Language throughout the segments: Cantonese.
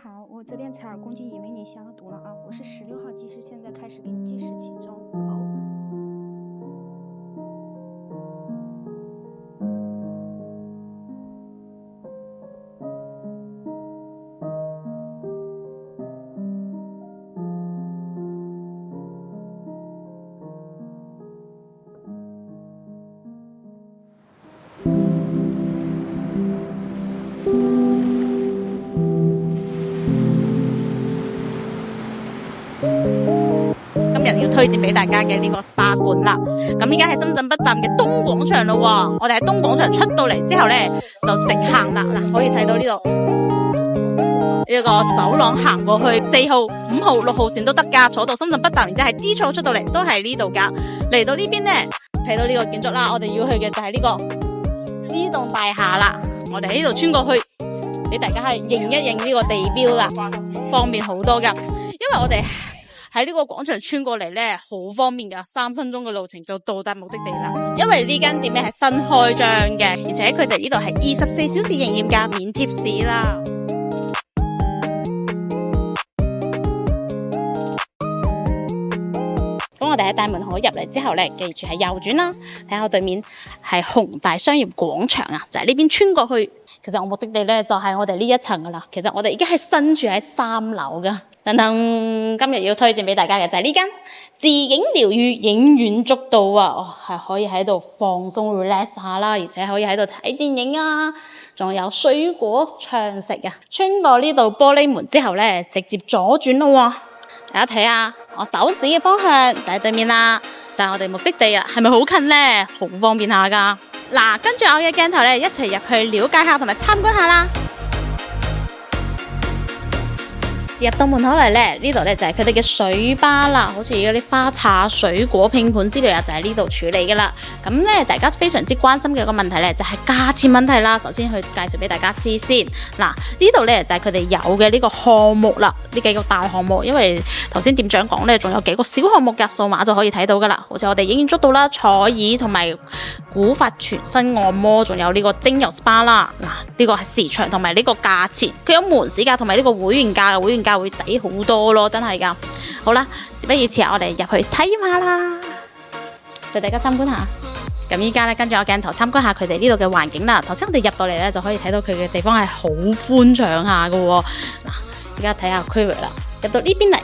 好，我这点采耳工具也为你消毒了啊！我是16号技师，现在开始给你计时起重。好。今日要推薦俾大家嘅呢個 SPA 館啦，咁依家喺深圳北站嘅東廣場咯喎，我哋喺東廣場出到嚟之後咧，就直行啦，嗱可以睇到呢度呢個走廊行過去4號、5號、6號線都得噶，坐到深圳北站，然之後喺 D 座出到嚟都係呢度噶。嚟到呢邊咧，睇到呢個建築啦，我哋要去嘅就係呢棟大廈啦，我哋喺呢度穿過去，俾大家係認一認呢個地標啦，方便好多噶，因為我哋喺呢個廣場穿過嚟咧，好方便噶，3分鐘嘅路程就到達目的地啦。因為呢間店咧係新開張嘅，而且佢哋呢度係24小時營業噶，免貼士啦。咁我哋喺大門口入嚟之後咧，記住係右轉啦。睇下我對面係宏大商業廣場啊，就係呢邊穿過去。其實我目的地咧就係我哋呢一層噶啦。其實我哋而家係身處喺3樓噶。等等，今日要推薦俾大家嘅就係呢間自影療愈影院足道啊，係可以喺度放鬆 relax 下啦，而且可以喺度睇電影啊，仲有水果暢食啊。穿過呢度玻璃門之後咧，直接左轉咯喎。大家睇下我手指嘅方向就喺對面啦，就係我哋目的地啊，係咪好近咧？好方便下噶。嗱，跟住我嘅鏡頭咧，一齊入去了解下同埋參觀下啦。入到門口嚟咧，呢度咧就係佢哋嘅水吧啦，好似嗰啲花茶、水果拼盤之類啊，就喺呢度處理噶啦。咁咧，大家非常之關心嘅一個問題咧，就係價錢問題啦。首先去介紹俾大家知先。嗱，呢度咧就係佢哋有嘅呢個項目啦，呢幾個大項目。因為頭先店長講咧，仲有幾個小項目嘅，數碼就可以睇到噶啦。好似我哋影院捉到啦，彩耳同埋古法全身按摩，仲有呢個精油 SPA 啦。嗱，呢個係時長同埋呢個價錢，佢有門市價同埋呢個會員價嘅，會員價會抵好多咯，真係噶。好啦，事不宜遲，我哋入去體驗下啦，帶大家參觀下。咁依家咧，跟住我鏡頭參觀下佢哋呢度嘅環境啦。頭先我哋入到嚟咧，就可以睇到佢嘅地方係好寬敞下噶。嗱，而家睇下區域啦，入到呢邊嚟，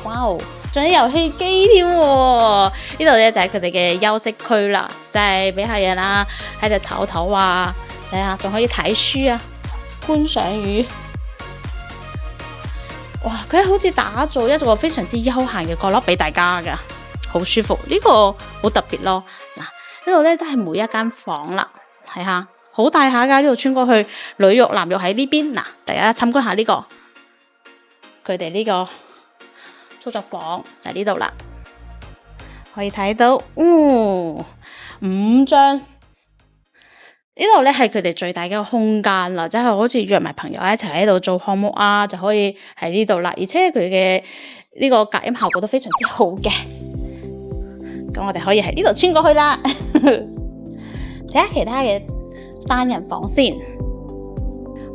哇哦，仲有遊戲機添。呢度咧就係佢哋嘅休息區啦，就係俾客人啊喺度唞唞啊，睇下仲可以睇書啊，觀賞魚。哇！佢好似打造一個非常之休閒嘅角落俾大家噶，好舒服。呢個好特別咯。嗱，呢度咧真係每一間房啦，睇下好大下噶。呢度穿過去，女浴男浴喺呢邊。嗱，大家參觀下呢個佢哋呢個操作房就喺呢度啦，可以睇到5張。呢度咧係佢哋最大嘅空間啦，即係好似約埋朋友一齊喺度做項目啊，就可以喺呢度啦。而且佢嘅呢個隔音效果都非常之好嘅。咁我哋可以喺呢度穿過去啦。睇下其他嘅單人房先，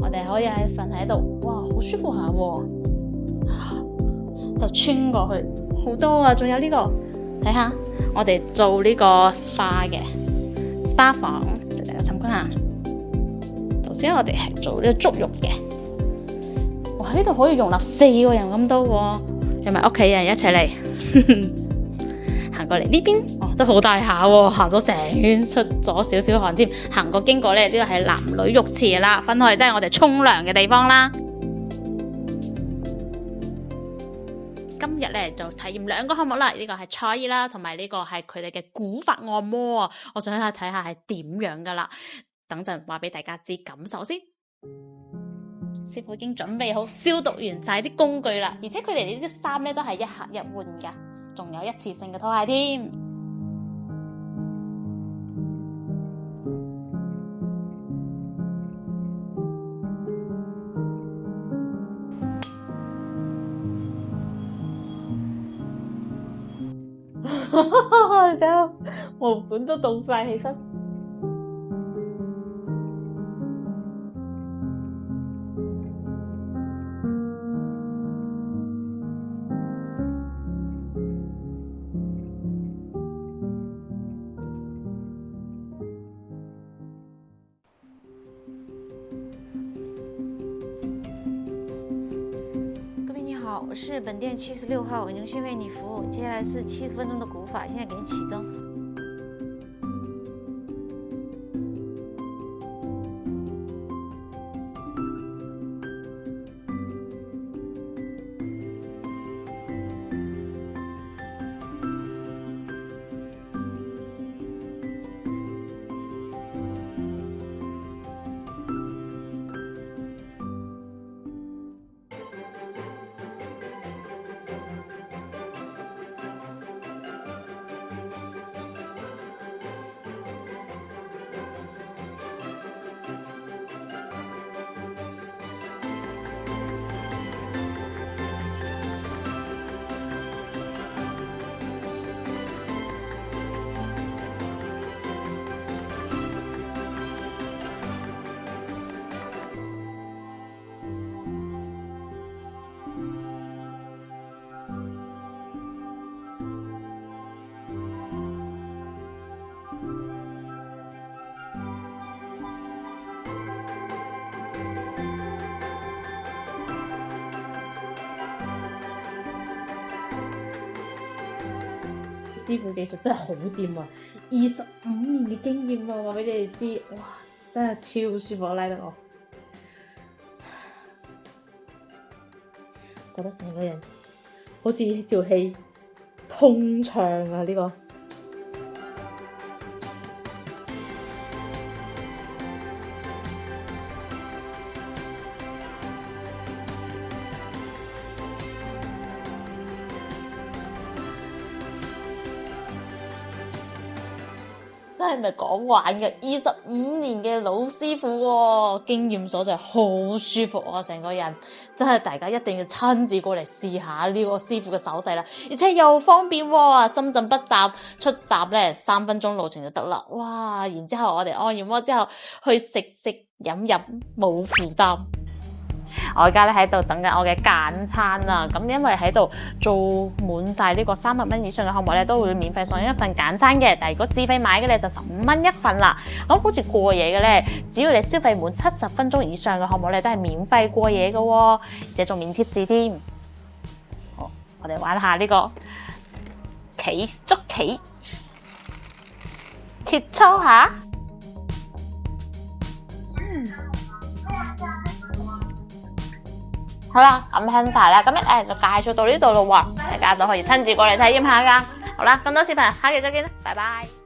我哋可以瞓喺度，哇，好舒服下喎。就穿過去好多啊，仲有呢個，睇下我哋做呢個 SPA 嘅 SPA 房。大家參觀下，頭先我哋係做呢個足浴嘅，哇！呢度可以容納4個人咁多喎，約埋屋企人一齊嚟，行過嚟呢邊，哦，都好大下喎，行咗成圈，出咗少少汗添。行過經過咧，呢個係男女浴池啦，分開即係我哋沖涼嘅地方啦。今日咧就體驗2個項目啦，呢個係彩耳啦，同埋呢個係佢哋嘅古法按摩啊。我想睇下係點樣噶啦，等陣話俾大家知感受先。師傅已經準備好消毒完晒啲工具啦，而且佢哋呢啲衫咧都係一盒一換噶，仲有一次性嘅拖鞋添。毛管都凍晒起身。我是本店76号，荣幸为你服务。接下来是70分钟的古法，现在给你起蒸。師傅技術真係好掂啊！25年嘅經驗啊，話俾你哋知，哇，真係超舒服，拉得我，覺得成個人好似條氣通暢啊！呢個真係咪講玩嘅？25年嘅老師傅喎，經驗所在，好舒服啊！成個人真係大家一定要親自過嚟試下呢個師傅嘅手勢啦，而且又方便喎！深圳北站出閘咧3分鐘路程就得啦，哇！然之後我哋按完摩之後去食飲冇負擔。我而家咧喺度等緊我嘅簡餐啊，咁因為喺度做滿晒呢個300蚊以上嘅項目咧，都會免費送一份簡餐嘅。但係如果自費買嘅咧，就15蚊一份啦。咁好似過夜嘅咧，只要你消費滿70分鐘以上嘅項目咧，都係免費過夜嘅喎，而且仲免貼士添。好，我哋玩下呢個捉棋，切磋下。好啦，咁香茶啦，今日就介紹到呢度咯喎，大家都可以親自過嚟體驗下噶。好啦，咁多視頻，下期再見啦，拜拜。